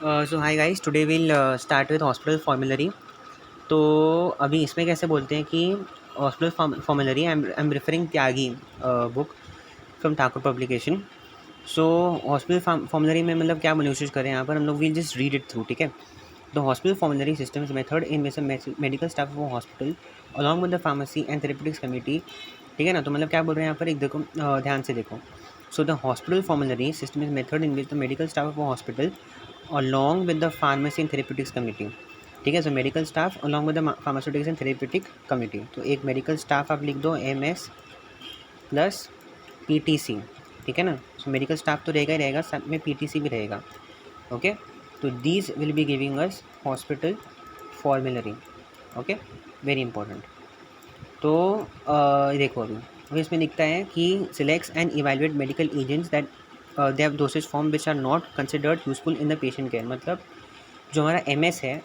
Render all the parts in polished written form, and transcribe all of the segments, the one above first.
So hi guys, today will start with hospital formulary. तो अभी इसमें कैसे बोलते हैं कि hospital formulary, I am referring Tyagi book from Thakur publication. So hospital formulary में मतलब क्या बोलने की कोशिश करें यहाँ पर हम लोग, will just read it through, ठीक है। The hospital formulary system is method in medical staff of hospital along with the pharmacy and therapeutics committee, ठीक है ना। तो मतलब क्या बोल रहे हैं यहाँ पर, एक देखो, ध्यान से देखो। So the hospital formulary system is method in which the medical staff of hospital along with the pharmacy and therapeutics committee, ठीक है। So medical staff along with the pharmaceutics and therapeutic committee, तो एक medical staff आप लिख दो MS plus PTC, ठीक है ना। सो मेडिकल स्टाफ तो रहेगा ही रहेगा, साथ में PTC भी रहेगा, ओके। तो these will be giving us hospital formulary, okay, very important. तो देखो अभी इसमें लिखता है कि selects and evaluate medical agents that they have dosage form which are not considered useful in the patient care. मतलब जो हमारा MS है,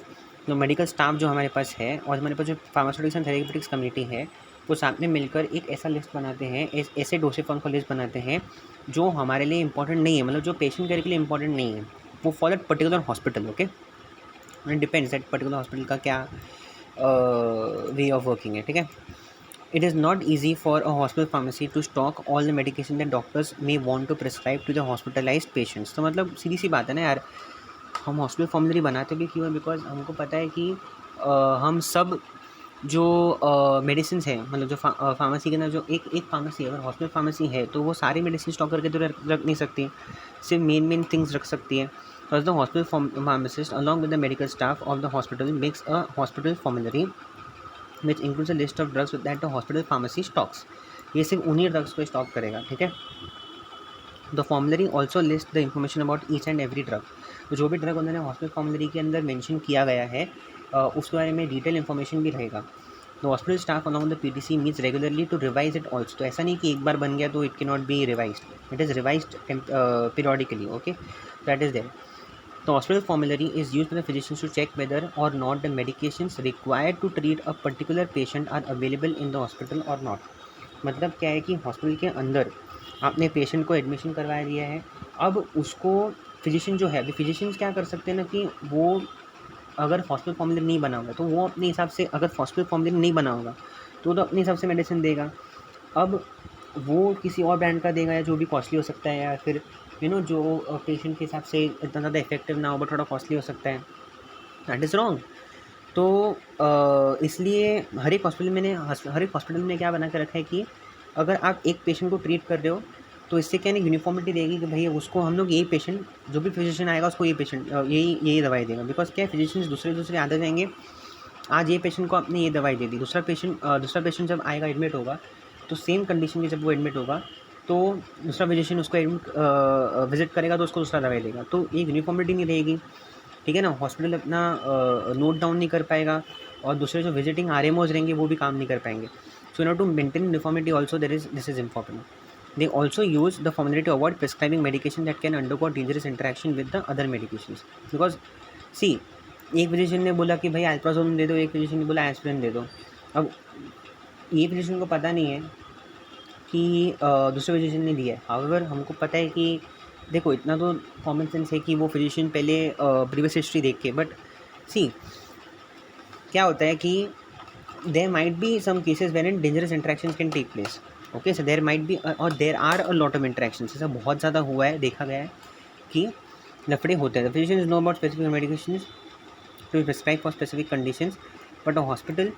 जो मेडिकल स्टाफ जो हमारे पास है, और हमारे पास जो फार्मास्यूटिक्स एंड थेरेपेटिक्स कम्युनिटी है, वो साथ में मिलकर एक ऐसा लिस्ट बनाते हैं, ऐसे डोसेज फॉर्म का लिस्ट बनाते हैं जो हमारे लिए इंपॉर्टेंट नहीं है, मतलब जो पेशेंट केयर के लिए इंपॉर्टेंट नहीं है, वो for that particular hospital, okay. It depends that particular hospital का क्या वे ऑफ वर्किंग है, ठीक है। It is not easy for a hospital pharmacy to stock all the medication that doctors may want to prescribe to the hospitalized patients। तो मतलब सीधी सी बात है ना यार, हम हॉस्पिटल फॉर्मूलरी बनाते भी क्यों है, बिकॉज हमको पता है कि हम सब जो मेडिसिन है, मतलब जो फार्मेसी के अंदर जो एक फार्मेसी है, अगर हॉस्पिटल फार्मेसी है तो वो सारी मेडिसिन स्टॉक करके तो रख नहीं सकती, सिर्फ मेन थिंग्स रख सकती है। तो the hospital pharmacist along with the medical staff of the hospital makes a hospital formulary which includes a list of drugs that the hospital pharmacy stocks. ये सिर्फ उन्हीं ड्रग्स को स्टॉक करेगा, ठीक है। The formulary also list the information about each and every drug. तो जो भी ड्रग उन्होंने हॉस्पिटल फॉर्मूलरी के अंदर मेंशन किया गया है, उसके बारे में डिटेल इन्फॉर्मेशन भी रहेगा। The hospital staff along the PTC meets regularly to revise it also. तो ऐसा नहीं कि एक बार बन गया तो it can not be revise, it is revise periodically, okay, that is there. The hospital formulary is used by the physicians to check whether or not the medications required to treat a particular patient are available in the hospital or not। मतलब क्या है कि hospital के अंदर आपने patient को admission करवा दिया है, अब उसको फिजिशियन जो है, अभी फिजिशियंस क्या कर सकते हैं ना कि वो अगर हॉस्पिटल फॉर्मूला नहीं बना होगा तो वो अपने हिसाब से, अगर हॉस्पिटल फॉर्मूला नहीं बना होगा तो वो तो अपने हिसाब से मेडिसिन देगा। अब वो किसी और ब्रांड का देगा या जो भी कॉस्टली हो सकता है, या फिर जो पेशेंट के हिसाब से इतना ज़्यादा इफेक्टिव ना हो बट थोड़ा कॉस्टली हो सकता है, दैट इज़ रॉन्ग। तो इसलिए हर एक हॉस्पिटल में क्या बना के रखा है कि अगर आप एक पेशेंट को ट्रीट कर रहे हो तो इससे क्या नहीं, यूनिफॉर्मिटी देगी कि भाई उसको हम लोग यही पेशेंट, जो भी फिजिशियन आएगा उसको ये पेशेंट यही दवाई देगा। बिकॉज क्या है, फिजिशियंस दूसरे आते जाएंगे, आज ये पेशेंट को आपने ये दवाई दे दी, दूसरा पेशेंट जब आएगा एडमिट होगा तो सेम कंडीशन में जब वो एडमिट होगा तो दूसरा फिजिशियन उसको एडमिट विजिट करेगा तो उसको दूसरा दवाई देगा, तो एक यूनिफॉर्मिटी नहीं रहेगी, ठीक है ना। हॉस्पिटल अपना नोट डाउन नहीं कर पाएगा और दूसरे जो विजिटिंग RMOs रहेंगे वो भी काम नहीं कर पाएंगे। So in order to maintain uniformity also this is important. They also use the formulary to avoid prescribing medication that can undergo dangerous interaction with the other medications. Because see, एक physician ने बोला कि भाई अल्ट्रासोन दे दो, एक physician ने बोला aspirin दे दो। अब ये फिजिशियन को पता नहीं है कि दूसरे फिजिशियन ने दिया है। हाउएवर हमको पता है कि देखो, इतना तो कॉमन सेंस है कि वो फिजिशियन पहले प्रीवियस हिस्ट्री देख के, बट सी क्या होता है कि there might be some cases when in dangerous interactions can take place, okay. So there might be, और there are a lot of interactions, ऐसा बहुत ज़्यादा हुआ है, देखा गया है कि लफड़े होते हैं। The physicians know about specific medications to prescribe for specific conditions, but a hospital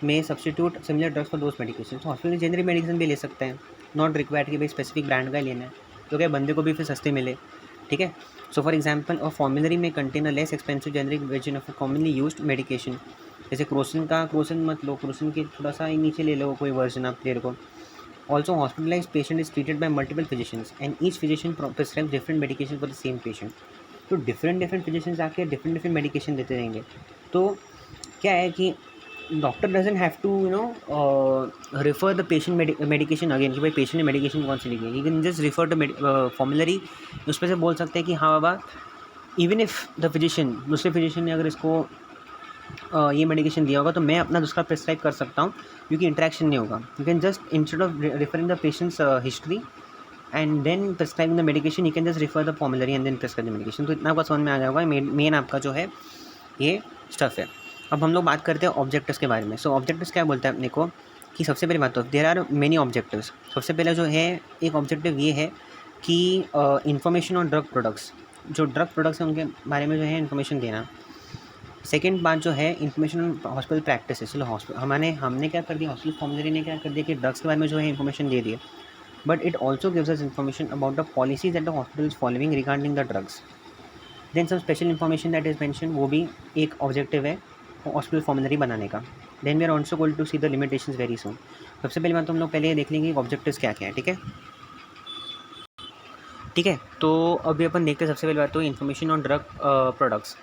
may substitute similar drugs for those medications। तो हॉस्पिटल जेनरिक मेडिसिन भी ले सकते हैं, नॉट रिक्वायर्ड कि भाई स्पेसिफिक ब्रांड का ही लेना है, तो क्या बंदे को भी फिर सस्ते मिले, ठीक है। So for example a formulary में contain a less expensive generic version of commonly used medication. जैसे क्रोसिन मत लो, क्रोसिन के थोड़ा सा ही नीचे ले लो कोई वर्जन आप प्लेयर को। Also hospitalize patient is treated by multiple physicians and each physician prescribe different medication for the same patient. तो डिफरेंट फिजिशियंस आके डिफरेंट मेडिकेशन देते रहेंगे। तो क्या है कि doctor doesn't have to refer the patient medication again कि भाई पेशेंट ने मेडिकेशन कौन सी लिखी है, you can just refer to formulary. उस पर से बोल सकते हैं कि हाँ बाबा, इवन इफ द फिजिशियन, दूसरे फिजिशियन ने अगर इसको ये मेडिकेशन दिया होगा तो मैं अपना दूसरा प्रिस्क्राइब कर सकता हूँ, क्योंकि इंटरेक्शन नहीं होगा। You can just instead of referring the patient's history and then prescribing the medication you can just refer the formulary and then prescribe the medication. तो इतना आपका समझ में आ गया होगा, मेन आपका जो है ये स्टफ है। अब हम लोग बात करते हैं ऑब्जेक्टिव्स के बारे में। सो ऑब्जेक्टिव्स क्या बोलता है अपने को कि सबसे पहली बात तो देयर आर मेनी ऑब्जेक्टिव्स। सबसे पहले जो है एक ऑब्जेक्टिव ये है कि इंफॉर्मेशन ऑन ड्रग प्रोडक्ट्स, जो ड्रग प्रोडक्ट्स हैं उनके बारे में जो है इन्फॉर्मेशन देना। सेकेंड बात जो है इन्फॉर्मेशन ऑन हॉस्पिटल प्रैक्टिस। चलो हॉस्पिटल हमने क्या कर दिया, हॉस्पिटल फॉर्मुलरी ने क्या कर दिया कि ड्रग्स के बारे में जो है इन्फॉर्मेशन दे दी, but it also gives us information about the policies that the hospital is following regarding the drugs. Then some special information that is mention, वो भी एक ऑब्जेक्टिव है हॉस्पिटल फॉर्मुलरी बनाने का। Then we are also going to see the limitations very soon. सबसे पहले बात तो हम लोग पहले ये देख लेंगे ऑब्जेक्टिव्स क्या क्या है, ठीक है। ठीक है, तो अभी अपन देखते हैं सबसे पहले बात तो इन्फॉर्मेशन ऑन ड्रग प्रोडक्ट्स।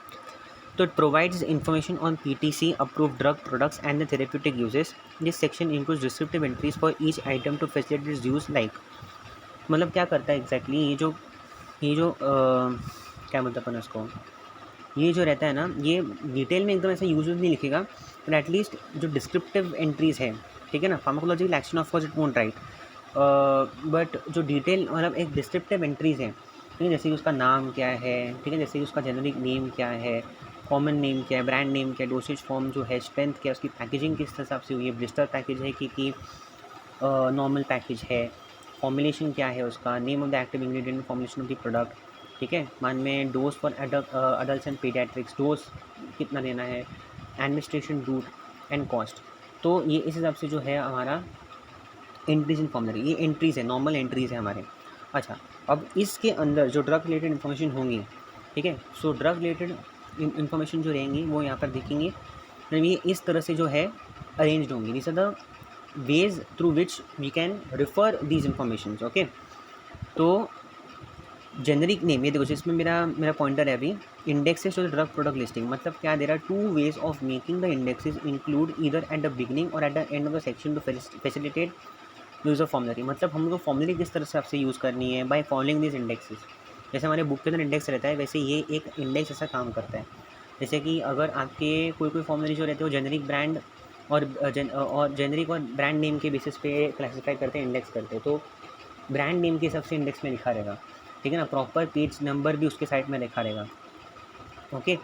तो it provides information on PTC approved drug products and the therapeutic uses. This section includes descriptive entries for each item to facilitate its use like. मतलब क्या करता है एग्जैक्टली ये जो क्या बोलते हैं अपन उसको, ये जो रहता है ना, ये डिटेल में एकदम ऐसा यूज नहीं लिखेगा, बट एटलीस्ट जो डिस्क्रिप्टिव एंट्रीज है, ठीक है ना, pharmacological action of course it won't right, but जो डिटेल मतलब एक डिस्क्रिप्टिव एंट्रीज हैं, ठीक है, जैसे कि उसका नाम क्या है, ठीक है, जैसे कि उसका जेनरिक नेम क्या है, कॉमन नेम क्या है, ब्रांड नेम क्या है, डोसेज फॉर्म जो है, स्ट्रेंथ क्या है, उसकी पैकेजिंग किस हिसाब से हुई है, ब्लिस्टर पैकेज है कि नॉर्मल पैकेज है, फॉर्मुलेशन क्या है उसका, name of the active ingredient, formulation of the product, ठीक है, मान में dose for adults and paediatrics, dose कितना लेना है, एडमिनिस्ट्रेशन रूट एंड कॉस्ट। तो ये इस हिसाब से जो है हमारा एंट्रीज इन फॉर्मुलरी, ये एंट्रीज़ है, नॉर्मल एंट्रीज़ है हमारे। अच्छा, अब इसके अंदर जो ड्रग रिलेटेड इन्फॉर्मेशन होंगी, ठीक है, सो ड्रग रिलेटेड इन्फॉर्मेशन जो रहेंगी वो यहाँ पर देखेंगे, मतलब ये इस तरह से जो है अरेंज्ड होंगी। This are the ways through which we can refer these information, okay. तो जेनरिक नेम, ये देखो इसमें मेरा पॉइंटर है अभी, indexes to the drug product listing, मतलब क्या दे रहा है, 2 ways of making the indexes include either at the beginning और at the end of the section to facilitate use of formulary. मतलब हम लोग फॉर्मुलरी किस तरह से आपसे यूज़ करनी है, बाय फॉलोइंग दिस इंडेक्सेस। जैसे हमारे बुक के अंदर इंडेक्स रहता है, वैसे ये एक इंडेक्स ऐसा काम करता है। जैसे कि अगर आपके कोई फॉर्मुलरी जो रहते हैं वो जेनरिक ब्रांड और जेनरिक और ब्रांड नेम के बेसिस पे क्लासीफाई करते हैं, इंडेक्स करते हैं, तो ब्रांड नेम के हिसाब से इंडेक्स में लिखा रहेगा, ठीक है ना, प्रॉपर पेज नंबर भी उसके साइड में लिखा रहेगा, ओके।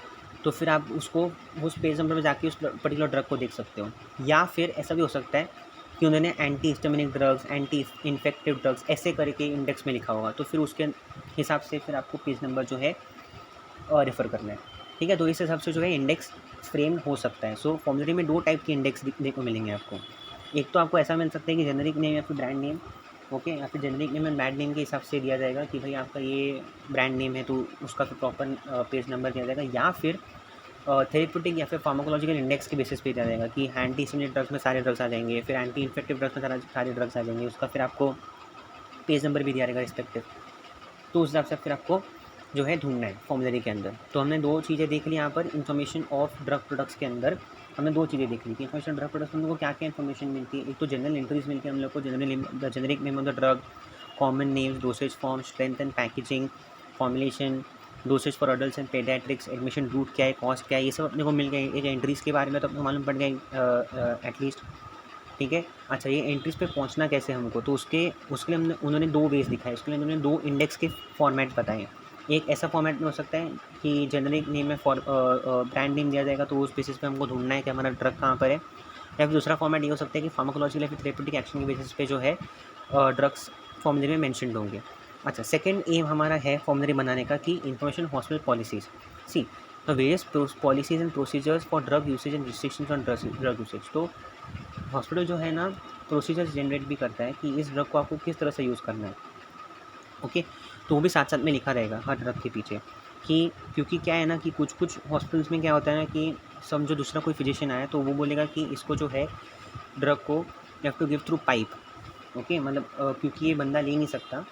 तो फिर आप उसको उस पेज नंबर में जाके उस पर्टिकुलर ड्रग को देख सकते हो। या फिर ऐसा भी हो सकता है कि उन्होंने anti histaminic drugs, anti infective drugs ऐसे करके इंडेक्स में लिखा होगा, तो फिर उसके हिसाब से फिर आपको पेज नंबर जो है रेफ़र करना है, ठीक है। तो इस हिसाब से जो है इंडेक्स फ्रेम हो सकता है। सो फॉर्मुलरी में 2 टाइप के इंडेक्स देखने को मिलेंगे आपको। एक तो आपको ऐसा मिल सकता है कि जेनरिक नेम या फिर ब्रांड नेम, ओके, या फिर generic name and brand name के हिसाब से दिया जाएगा कि भाई आपका ये ब्रांड नेम है तो उसका फिर प्रॉपर पेज नंबर दिया जाएगा, या फिर थेरेप्यूटिक या फिर फार्माकोलॉजिकल इंडेक्स के बेसिस पे दिया जाएगा कि एंटी हिस्टामिनिक ड्रग्स में सारे ड्रग्स आ जाएंगे, फिर एंटी इन्फेक्टिव ड्रग्स में सारे ड्रग्स आ जाएंगे, उसका फिर आपको पेज नंबर भी दिया रहेगा रिस्पेक्टिव। तो उस हिसाब से फिर आपको जो है ढूंढना है फॉर्मुलरी के अंदर। तो हमने 2 चीज़ें देख ली यहाँ पर इन्फॉर्मेशन ऑफ ड्रग प्रोडक्ट्स के अंदर, हमने 2 चीज़ें देख ली कि इन्फॉर्मेशन ड्रग प्रोडक्ट्स में हम लोग को क्या क्या इन्फॉर्मेशन मिलती है। एक तो जनरल एंट्रीज मिलती है हम लोग को, generic name of the drug, common names, dosage form, strength and packaging, formulation, dosage for adults and paediatrics, admission route क्या है, कॉस्ट क्या है, ये सब अपने को मिल गए। एक एंट्रीज़ के बारे में तो अपने मालूम पड़ गया एटलीस्ट, ठीक है। अच्छा, ये एंट्रीज़ पे पहुंचना कैसे हमको, तो उसके लिए हमने उन्होंने 2 वेज दिखाए, उसके लिए उन्होंने 2 इंडेक्स के फॉर्मेट बताए। एक ऐसा फॉर्मेट में हो सकता है कि जेनरिक नेम में ब्रांड नेम दिया जाएगा, तो उस बेसिस पे हमको ढूंढना है कि हमारा ड्रग कहाँ पर है। या फिर दूसरा फॉर्मेट ये हो सकता है कि फार्माकोलॉजिकल या फिर थेरेप्यूटिक एक्शन के बेसिस पे जो है ड्रग्स फॉर्मुलरी में मेंशन्ड होंगे। अच्छा, सेकंड एम हमारा है फॉर्मुलरी बनाने का कि information hospital policies, see the various policies and procedures for drug usage and restrictions on drug usage. तो हॉस्पिटल जो है ना प्रोसीजर्स जनरेट भी करता है कि इस ड्रग को आपको किस तरह से यूज़ करना है, ओके। तो वो भी साथ साथ में लिखा रहेगा हर ड्रग के पीछे कि, क्योंकि क्या है ना कि कुछ हॉस्पिटल्स में क्या होता है ना कि समझो दूसरा कोई फिजिशियन आया तो वो बोलेगा कि इसको जो है ड्रग को you have to give through pipe, okay, मतलब क्योंकि ये बंदा ले नहीं सकता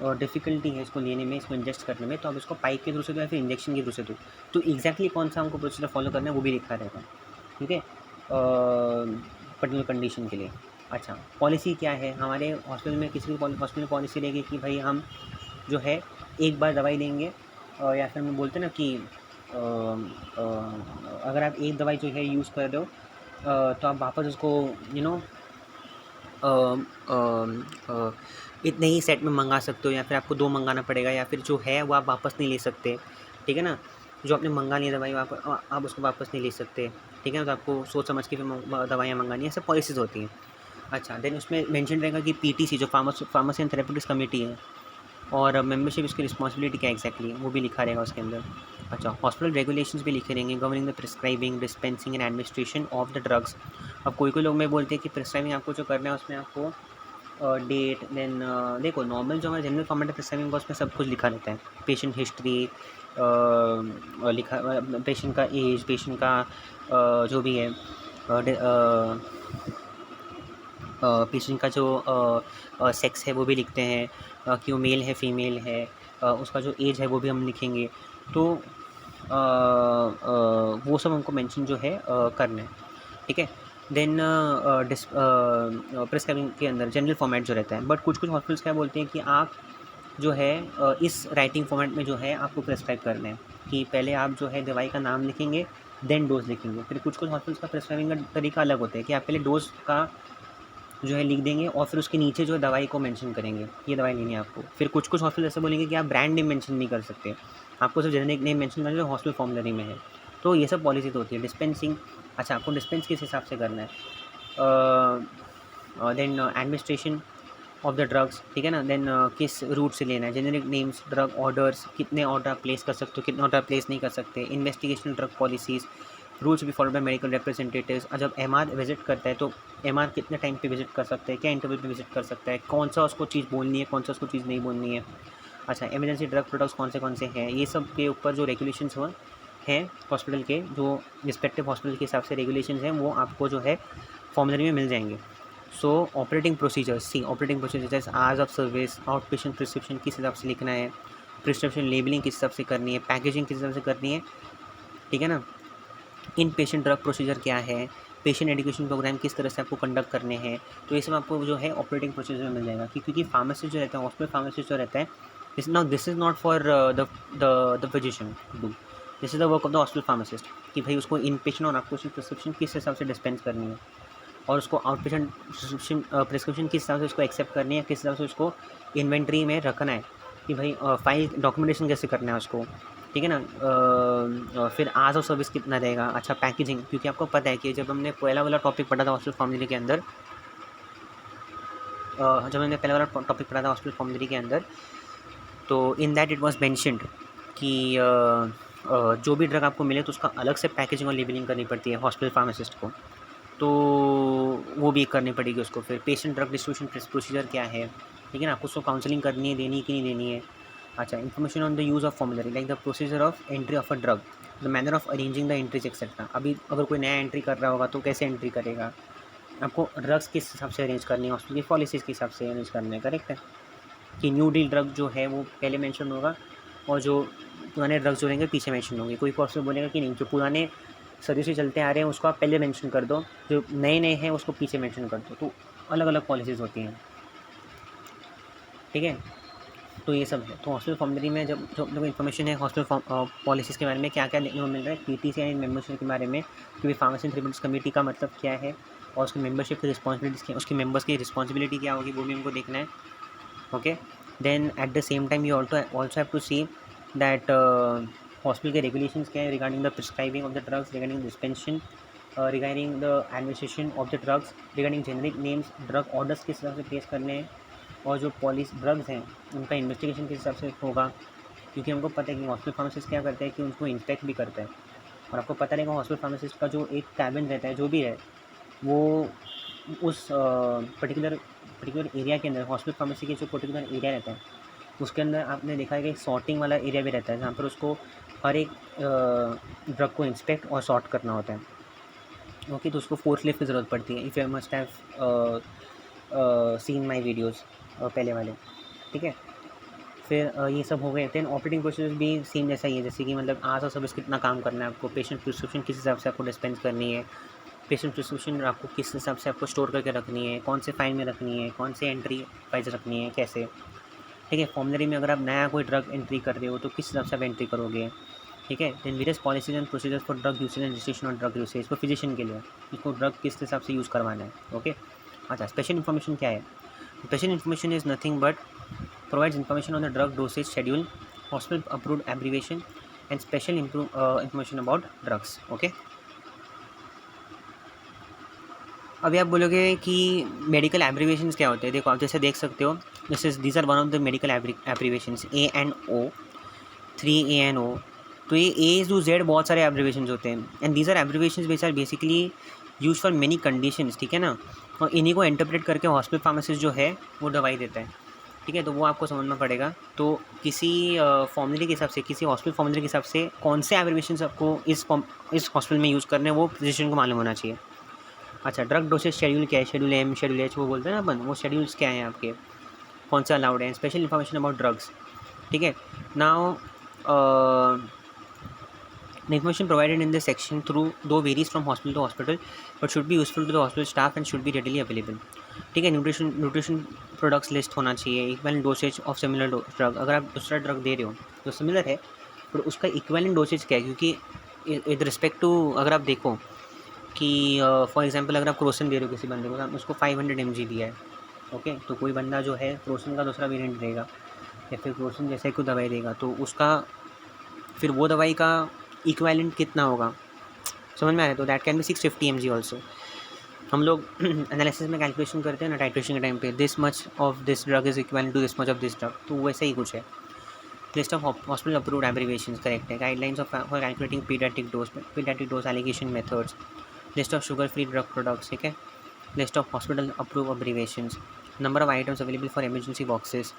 और डिफ़िकल्टी है इसको लेने में, इसको इंजेक्ट करने में, तो अब इसको पाइप के थ्रू से दो या फिर इंजेक्शन के थ्रू से दो। तो एग्जैक्टली कौन सा हमको प्रोसीजर फॉलो करना है वो भी लिखा रहेगा, ठीक है, पर्टिकुलर कंडीशन के लिए। अच्छा, पॉलिसी क्या है हमारे हॉस्पिटल में, किसी भी हॉस्पिटल में पॉलिसी रहेगी कि भाई हम जो है एक बार दवाई देंगे, या फिर हम बोलते हैं ना कि अगर आप एक दवाई जो है यूज़ कर रहे हो तो आप वापस उसको इतने ही सेट में मंगा सकते हो, या फिर आपको 2 मंगाना पड़ेगा, या फिर जो है वो आप वापस नहीं ले सकते, ठीक है ना। जो आपने मंगा ली दवाई आप उसको वापस नहीं ले सकते, ठीक है ना। तो आपको सोच समझ के फिर दवाइयाँ मंगानी है, सब पॉलिसीज़ होती हैं। अच्छा, देन उसमें मेंशन रहेगा कि पीटीसी जो फार्मेसी एंड थेरेप्यूटिक्स कमेटी है, और मेंबरशिप इसकी रिस्पॉन्सिबिलिटी क्या एक्जैक्टली है वो भी लिखा रहेगा उसके अंदर। अच्छा, हॉस्पिटल रेगुलेशंस भी लिखे रहेंगे, governing the prescribing, dispensing and administration of the drugs. अब कोई लोग में बोलते हैं कि प्रिस्क्राइबिंग आपको जो करना है उसमें आपको डेट, देन देखो नॉर्मल जो हमारा जनरल फॉर्मेट है प्रिस्क्राइबिंग का, उसमें सब कुछ लिखा रहता है, पेशेंट हिस्ट्री लिखा, पेशेंट का एज, पेशेंट का जो भी है, पेशेंट का जो सेक्स है वो भी लिखते हैं, कि वो मेल है फीमेल है, उसका जो एज है वो भी हम लिखेंगे। तो वो सब हमको मेंशन जो है करना है, ठीक है। देन प्रिस्क्राइबिंग के अंदर जनरल फॉर्मेट जो रहता है, बट कुछ हॉस्पिटल्स क्या बोलते हैं कि आप जो है इस राइटिंग फॉर्मेट में जो है आपको प्रिस्क्राइब करना है, कि पहले आप जो है दवाई का नाम लिखेंगे, देन डोज लिखेंगे। फिर कुछ हॉस्पिटल्स का प्रिस्क्राइबिंग का तरीका अलग होता है कि आप पहले डोज का जो है लिख देंगे, और फिर उसके नीचे जो है दवाई को मेंशन करेंगे, ये दवाई लेनी है आपको। फिर कुछ हॉस्पिटल ऐसे बोलेंगे कि आप ब्रांड नेम मेंशन नहीं कर सकते, आपको सिर्फ जेनेरिक नेम मेंशन करना है जो हॉस्पिटल फॉर्मुलरी में है। तो ये सब पॉलिसी तो होती है। डिस्पेंसिंग, अच्छा आपको डिस्पेंस किस हिसाब से करना है, then administration of the drugs, ठीक है ना। देन किस रूट से लेना है, जेनेरिक नेम्स, ड्रग ऑर्डर्स, कितने ऑर्डर आप प्लेस कर सकते हो, कितने ऑर्डर प्लेस नहीं कर सकते, इन्वेस्टिगेशनल ड्रग पॉलिसीज़, रूल्स भी फॉलो बाय मेडिकल रिप्रेजेंटेटिव्स। जब एमआर विजिट करता है तो एमआर कितने टाइम पे विजिट कर सकते हैं, क्या इंटरवल पे विजिट कर सकता है, कौन सा उसको चीज़ बोलनी है, कौन सा उसको चीज़ नहीं बोलनी है। अच्छा, इमरजेंसी ड्रग प्रोडक्ट्स कौन से हैं, ये सब के ऊपर जो रेगुलेशंस हैं हॉस्पिटल के, जो रिस्पेक्टिव हॉस्पिटल के हिसाब से रेगुलेशंस हैं, वो आपको जो है फॉर्मुलरी में मिल जाएंगे। सो ऑपरेटिंग प्रोसीजर्स, सी ऑपरेटिंग प्रोसीजर जैसे hours of service, out patient prescription किस हिसाब से लिखना है, प्रिस्क्रिप्शन लेबलिंग किस हिसाब से करनी है, पैकेजिंग किस हिसाब से करनी है, ठीक है ना। इन पेशेंट ड्रग प्रोसीजर क्या है, पेशेंट एजुकेशन प्रोग्राम किस तरह से आपको कंडक्ट करने हैं, तो ये सब आपको जो है ऑपरेटिंग प्रोसीजर में मिल जाएगा। क्योंकि फार्मासिस्ट जो रहता है, हॉस्पिटल फार्मासिस्ट जो रहता है, this is not for the physician to do, this is the work of the hospital pharmacist, कि भाई उसको इन पेशेंट और आउट पेशेंट प्रिस्क्रिप्शन किस हिसाब से डिस्पेंस करनी है, और उसको आउट पेशेंट प्रिस्क्रिप्शन किस हिसाब से उसको एक्सेप्ट करनी है, किस हिसाब से उसको इन्वेंट्री में रखना है, कि भाई फाइल डॉक्यूमेंटेशन कैसे करना है उसको, ठीक है ना। फिर आवर्स ऑफ सर्विस कितना रहेगा। अच्छा, पैकेजिंग, क्योंकि आपको पता है कि जब हमने पहला वाला टॉपिक पढ़ा था हॉस्पिटल फॉर्मुलरी के अंदर, के अंदर, तो in that it was mentioned कि जो भी ड्रग आपको मिले तो उसका अलग से पैकेजिंग और लेबलिंग करनी पड़ती है हॉस्पिटल फार्मासिस्ट को, तो वो भी करनी पड़ेगी उसको। फिर पेशेंट ड्रग डिस्ट्रीब्यूशन प्रोसीजर क्या है, ठीक है ना, आपको उसको काउंसलिंग करनी है, देनी है कि नहीं देनी है। अच्छा, information on the use of formulary like the procedure of entry of a drug, the manner of arranging the entries etcetera. अभी अगर कोई नया एंट्री कर रहा होगा तो कैसे एंट्री करेगा, आपको ड्रग्स किस हिसाब से अरेंज करनी है, हॉस्पिटल की पॉलिसीज़ के हिसाब से अरेंज करना है, करेक्ट है। कि न्यू डील ड्रग जो है वो पहले मेंशन होगा, और जो पुराने ड्रग्स जो रहेंगे पीछे मेंशन होंगे। कोई पर्सन बोलेगा कि नहीं, जो पुराने सदियों से चलते आ रहे हैं उसको आप पहले मेंशन कर दो, जो नए हैं उसको पीछे मेंशन कर दो। तो अलग अलग पॉलिसीज़ होती हैं, ठीक है। तो ये सब है। तो हॉस्पिटल फॉर्मुलरी में जब जो इन्फॉर्मेशन है हॉस्पिटल पॉलिसीज़ के बारे में, क्या क्या देखने को मिल रहा है, पीटीसी एंड मेंबरशिप के बारे में, कि फार्मेसी थेरेप्यूटिक्स कमेटी का मतलब क्या है, और उसकी मेंबरशिप की रिस्पॉन्सिबिलिटीज़ क्या, उसकी मेंबर्स की रिस्पॉन्सिबिलिटी क्या होगी, वो भी हमको देखना है। Okay, then at the same time you also have to see that hospital के रेगुलेशंस क्या है regarding the prescribing of the drugs, regarding dispensation, regarding the administration of the drugs, regarding generic names, drug orders किस हिसाब से place करने हैं, और जो पॉलिस ड्रग्स हैं उनका इन्वेस्टिगेशन किस हिसाब से होगा। क्योंकि हमको पता है कि हॉस्पिटल फार्मासिस्ट क्या करता है कि उनको इंस्पेक्ट भी करता है, और आपको पता रहेगा हॉस्पिटल फार्मासिस्ट का जो एक कैबिन रहता है, जो भी है वो उस पर्टिकुलर एरिया के अंदर, हॉस्पिटल फार्मेसी के जो पर्टिकुलर एरिया रहता है उसके अंदर आपने देखा है कि सॉर्टिंग वाला एरिया भी रहता है, जहाँ पर उसको हर एक ड्रग को इंस्पेक्ट और सॉर्ट करना होता है। ओके, तो उसको फोर्कलिफ्ट की ज़रूरत पड़ती है। If you must have seen my videos पहले वाले, ठीक है। फिर ये सब हो गए। देन ऑपरेटिंग प्रोसीजर भी सेम जैसा ही है, जैसे कि मतलब आवर्स ऑफ सर्विस कितना काम करना है आपको, पेशेंट प्रिस्क्रिप्शन किस हिसाब से आपको डिस्पेंस करनी है, पेशेंट प्रिस्क्रिप्शन आपको किस हिसाब से आपको स्टोर करके रखनी है, कौन से फाइल में रखनी है, कौन से एंट्री वाइज रखनी है, कैसे, ठीक है। फॉर्मुलरी में अगर आप नया कोई ड्रग एंट्री कर रहे हो तो किस हिसाब से आप एंट्री करोगे, ठीक है। Then various policies and procedure for drug usage and registration of drug usage, for physician के लिए उसको ड्रग किस हिसाब से यूज़ करवाना है। ओके, अच्छा, स्पेशल इन्फॉर्मेशन क्या है, special information is nothing but provides information on the drug dosage schedule, hospital approved abbreviation and special information about drugs. Okay. अभी आप बोलोगे कि मेडिकल एब्रीवेशंस क्या होते हैं। देखो आप जैसे देख सकते हो, these are one of the medical abbreviations, A&O, 3 A&O। तो ये A to Z बहुत सारे एब्रीवेशंस होते हैं and these are abbreviations which are basically use for many conditions, ठीक है ना। और इन्हीं को इंटरप्रेट करके हॉस्पिटल फार्मासिस्ट जो है वो दवाई देता है, ठीक है। तो वो आपको समझना पड़ेगा। तो किसी फॉर्मूले के हिसाब से, किसी हॉस्पिटल फॉर्मूले के हिसाब से कौन से एब्रीवेशंस आपको इस हॉस्पिटल में यूज़ करने हैं वो फिजिशियन को मालूम होना चाहिए। अच्छा, ड्रग डोसेज शेड्यूल क्या है, शेड्यूल एम, शेड्यूल एच वो बोलते हैं ना अपन, वो शेड्यूल्स क्या हैं आपके, कौन सा अलाउड है, स्पेशल इन्फॉर्मेशन अबाउट ड्रग्स, ठीक है। Now the information provided in this section through though varies from hospital to hospital but should be useful to the hospital staff and should be readily available, ठीक है। Nutrition products list होना चाहिए, equivalent dosage of similar drug. अगर आप दूसरा drug दे रहे हो जो सिमिलर है तो उसका इक्वलेंट डोसेज क्या है, क्योंकि विद रिस्पेक्ट टू अगर आप देखो कि फॉर एग्जांपल अगर आप क्रोसिन दे रहे हो किसी बंदे को, तो उसको 500 mg दिया है, ओके। तो कोई बंदा जो है क्रोसिन का दूसरा वेरिएंट देगा या फिर क्रोसिन जैसे कोई दवाई देगा, तो उसका फिर वो दवाई का इक्वलेंट कितना होगा, समझ में आया। तो that can be 650 mg also. हम लोग एनालिसिस में कैलकुलेशन करते हैं ना टाइट्रेशन के टाइम पे, this much of this drug is equivalent to this much of this drug, तो वैसे ही कुछ है। List of hospital approved abbreviations correct है। Guidelines of for calculating pediatric dose alligation methods, list of sugar free drug products, ठीक है। List of hospital approve abbreviations, number of items available for emergency boxes,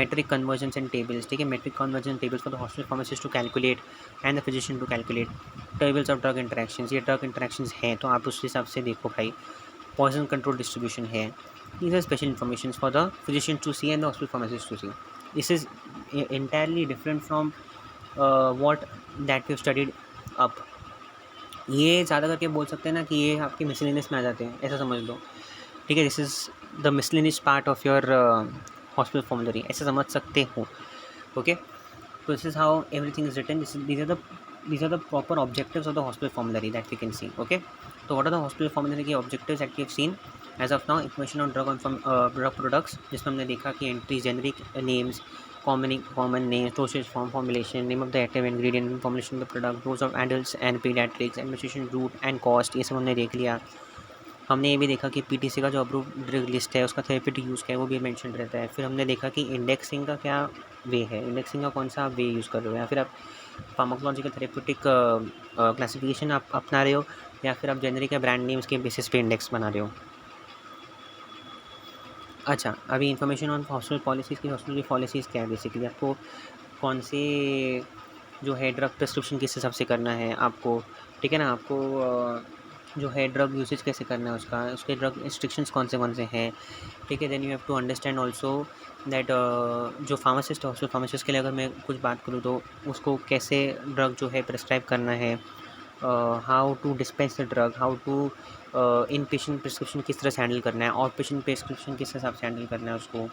metric conversions and tables, ठीक है। metric conversion tables for the hospital pharmacist to calculate and the physician to calculate, tables of drug interactions, ये drug interactions हैं तो आप उस हिसाब से देखो भाई। poison control distribution है। these are special informations for the physician to see and the hospital pharmacist to see. this is entirely different from what that we have studied up। ये ज़्यादा करके बोल सकते हैं ना कि ये आपके मिसलेनियस में आ जाते हैं, ऐसा समझ लो, ठीक है। This is the miscellaneous part of your hospital formulary, ऐसे समझ सकते हो, ओके। तो this is how everything is written, these are the proper objectives of the hospital formulary that we can see, okay। तो what are the hospital formulary के objectives that we have seen as of now? information on drug products, जिसमें हमने देखा कि entries, generic names, common names, dosage form, formulation, name of the active ingredient, formulation of the product, dose of adults and pediatrics, administration route and cost, ये सब हमने देख लिया। हमने ये भी देखा कि पीटीसी का जो अप्रूव ड्रग लिस्ट है उसका थेरेप्यूटिक यूज़ क्या है वो भी मेंशन रहता है। फिर हमने देखा कि इंडेक्सिंग का क्या वे है, इंडेक्सिंग का कौन सा आप वे यूज़ कर रहे हो, या फिर आप फार्माकोलॉजिकल थेरेप्यूटिक क्लासिफिकेशन आप अपना रहे हो, या फिर आप जेनरिक या ब्रांड नेम्स के बेसिस पे इंडेक्स बना रहे हो। अच्छा, अभी इन्फॉर्मेशन ऑन हॉस्पिटल पॉलिसीज़ की, हॉस्पिटल की पॉलिसीज़ क्या है बेसिकली, आपको कौन से जो है ड्रग प्रिस्क्रिप्शन किस हिसाब से करना है आपको, ठीक है ना। आपको जो है ड्रग यूसेज कैसे करना है उसका, उसके ड्रग रिस्ट्रिक्शंस कौन से हैं, ठीक है। Then you have to understand also that जो फार्मासिस्ट है, हॉस्पिटल फार्मासिस्ट के लिए अगर मैं कुछ बात करूँ तो उसको कैसे ड्रग जो है प्रिस्क्राइब करना है, how to dispense the drug, how to in patient prescription किस तरह से हैंडल करना है, आउट पेशेंट प्रिस्क्रिप्शन किस हिसाब से हैंडल करना है उसको,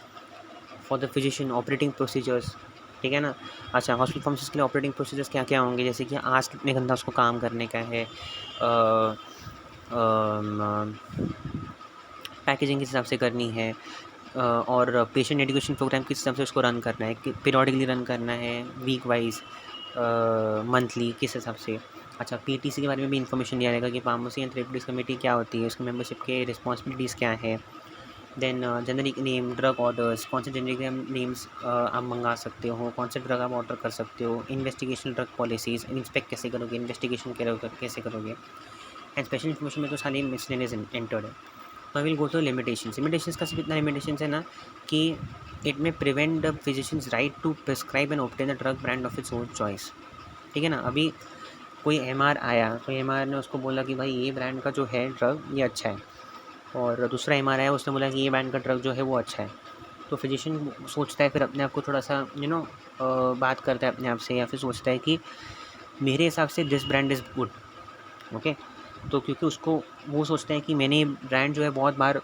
for the physician operating procedures, ठीक है ना। अच्छा, हॉस्पिटल फार्मासिस्ट के लिए ऑपरेटिंग प्रोसीजर्स क्या क्या होंगे, जैसे कि आज कितने घंटा उसको काम करने का है, पैकेजिंग किस हिसाब से करनी है, और पेशेंट एजुकेशन प्रोग्राम किस हिसाब से उसको रन करना है, पीरियडिकली रन करना है, वीक वाइज, मंथली, किस हिसाब से। अच्छा, पीटीसी के बारे में भी इंफॉर्मेशन दिया जाएगा कि फार्मेसी एंड थेरेप्यूटिक्स कमेटी क्या होती है, उसकी मेंबरशिप के रिस्पॉन्सिबिलिटीज़ क्या है। Then generic name, drug orders, कौन से जेनरिक नेम्स आप मंगा सकते हो, कौन से ड्रग आप ऑर्डर कर सकते हो, इन्वेस्टिगेशन ड्रग पॉलिसीज़, इंस्पेक्ट कैसे करोगे, इन्वेस्टिगेशन कैसे करोगे, एंड स्पेशल इन्फॉर्मेशन में तो सारी मिसलेनियस एंटर्ड है। तो I will go to limitations का सिर्फ इतना लिमिटेशंस है ना कि it may prevent the physician's right to prescribe and obtain the drug brand of its own choice, ठीक है ना। अभी कोई एमआर आया, कोई एमआर ने उसको बोला कि भाई ये ब्रांड का जो है ड्रग ये अच्छा है, और दूसरा एमआर आया उसने बोला कि ये ब्रांड का ड्रग जो है वो अच्छा है, तो फिजिशियन सोचता है फिर अपने आप को थोड़ा सा बात करता है अपने आप से, या फिर सोचता है कि मेरे हिसाब से this brand is good, okay. तो क्योंकि उसको वो सोचते हैं कि मैंने ब्रांड जो है बहुत बार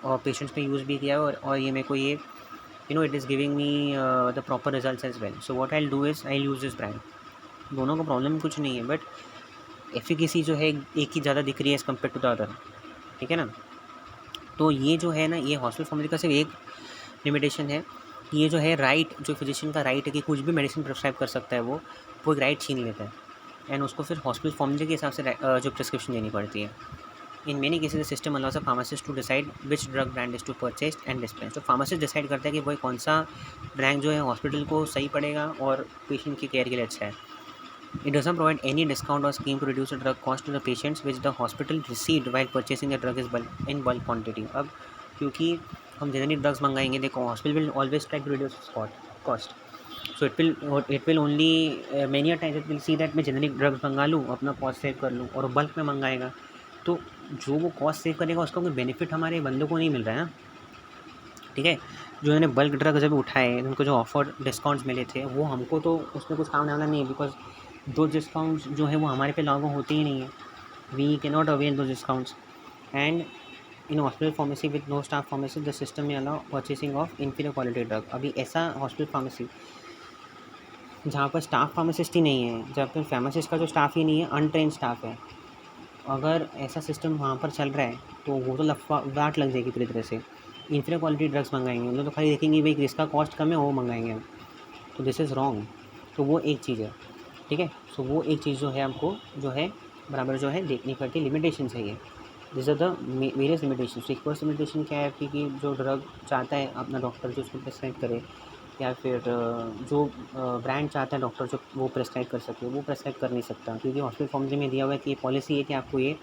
पेशेंट्स पे यूज़ भी किया है, और ये मेरे को ये it is giving me the proper results as well, so what I will do is I use this brand. दोनों का प्रॉब्लम कुछ नहीं है, बट एफिकेसी जो है एक ही ज़्यादा दिख रही है as compare to the other, ठीक है ना। तो ये जो है ना, ये हॉस्पिटल फॉर्मूले का सिर्फ एक लिमिटेशन है कि ये जो है राइट, जो फिजिशियन का राइट है कि कुछ भी मेडिसिन प्रिस्क्राइब कर सकता है वो एक राइट छीन लेता है एंड उसको फिर हॉस्पिटल फॉर्मूले के हिसाब से जो प्रिस्क्रिप्शन देनी पड़ती है। In many cases the system allows a pharmacist to decide which drug brand is to purchase and dispense. तो फार्मासिस्ट डिसाइड करता है कि भाई कौन सा ब्रांड जो है हॉस्पिटल को सही पड़ेगा और पेशेंट की केयर के लिए अच्छा है। It doesn't provide any discount or scheme to reduce the drug cost to the patients which the hospital received while purchasing the drug in bulk quantity। अब क्योंकि हम जितनी ड्रग्स मंगाएंगे, देखो hospital will always try to reduce cost, so it will only many times it will see that मैं जितनी drugs मंगा लूँ अपना कॉस्ट सेव कर लूँ, और बल्क में मंगाएगा तो जो वो कॉस्ट सेव करेगा उसका कोई बेनिफिट हमारे बंदों को नहीं मिल रहा है ना, ठीक है। जो इन्होंने बल्क ड्रग जब उठाए, उनको जो ऑफर डिस्काउंट्स मिले थे वो हमको तो उसमें कुछ काम वाला नहीं है, बिकॉज दो डिस्काउंट्स जो है वो हमारे पे लागू होते ही नहीं है। वी कैन नॉट अवेल दो discounts and in hospital pharmacy with no staff pharmacy the system में allow purchasing of inferior quality drug. अभी ऐसा हॉस्पिटल फार्मेसी जहाँ पर स्टाफ फार्मासिस्ट ही नहीं है, जहाँ पर फार्मासिस्ट का जो स्टाफ ही नहीं है, अनट्रेन स्टाफ है, अगर ऐसा सिस्टम वहाँ पर चल रहा है तो वो तो वाट लग जाएगी पूरी तरह से। इन्फीरियर क्वालिटी ड्रग्स मंगाएंगे, उन लोग तो खाली देखेंगे भाई जिसका कॉस्ट कम है वो मंगाएंगे हम, तो दिस इज़ रॉन्ग। तो वो एक चीज़ है, ठीक है। सो वो एक चीज़ जो है हमको जो है बराबर जो है देखनी पड़ती है, लिमिटेशन है ये। This are the various limitation. एक फर्स्ट लिमिटेशन क्या है कि जो ड्रग चाहता है अपना डॉक्टर जो उसको प्रिस्क्राइब करे, या फिर जो ब्रांड चाहता है डॉक्टर जो वो प्रिस्क्राइब कर सके, वो प्रिस्क्राइब कर नहीं सकता, क्योंकि हॉस्पिटल फॉर्मूले में दिया हुआ है कि ये पॉलिसी है कि आपको ये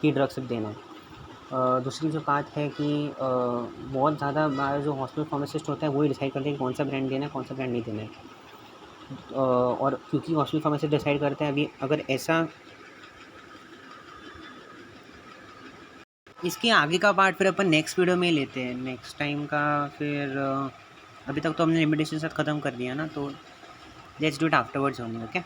ड्रग सिर्फ देना है। दूसरी जो बात है कि बहुत ज़्यादा बार जो हॉस्पिटल फार्मासिस्ट होता है वही डिसाइड करते हैं कि कौन सा ब्रांड देना है, कौन सा ब्रांड नहीं देना है। और क्योंकि हॉस्पिटल फार्मासिस्ट डिसाइड करता है, अभी अगर ऐसा इसके आगे का पार्ट फिर अपन नेक्स्ट वीडियो में लेते हैं, नेक्स्ट टाइम का। फिर अभी तक तो हमने लिमिटेशन साथ ख़त्म कर दिया ना, तो let's do it afterwards only, okay.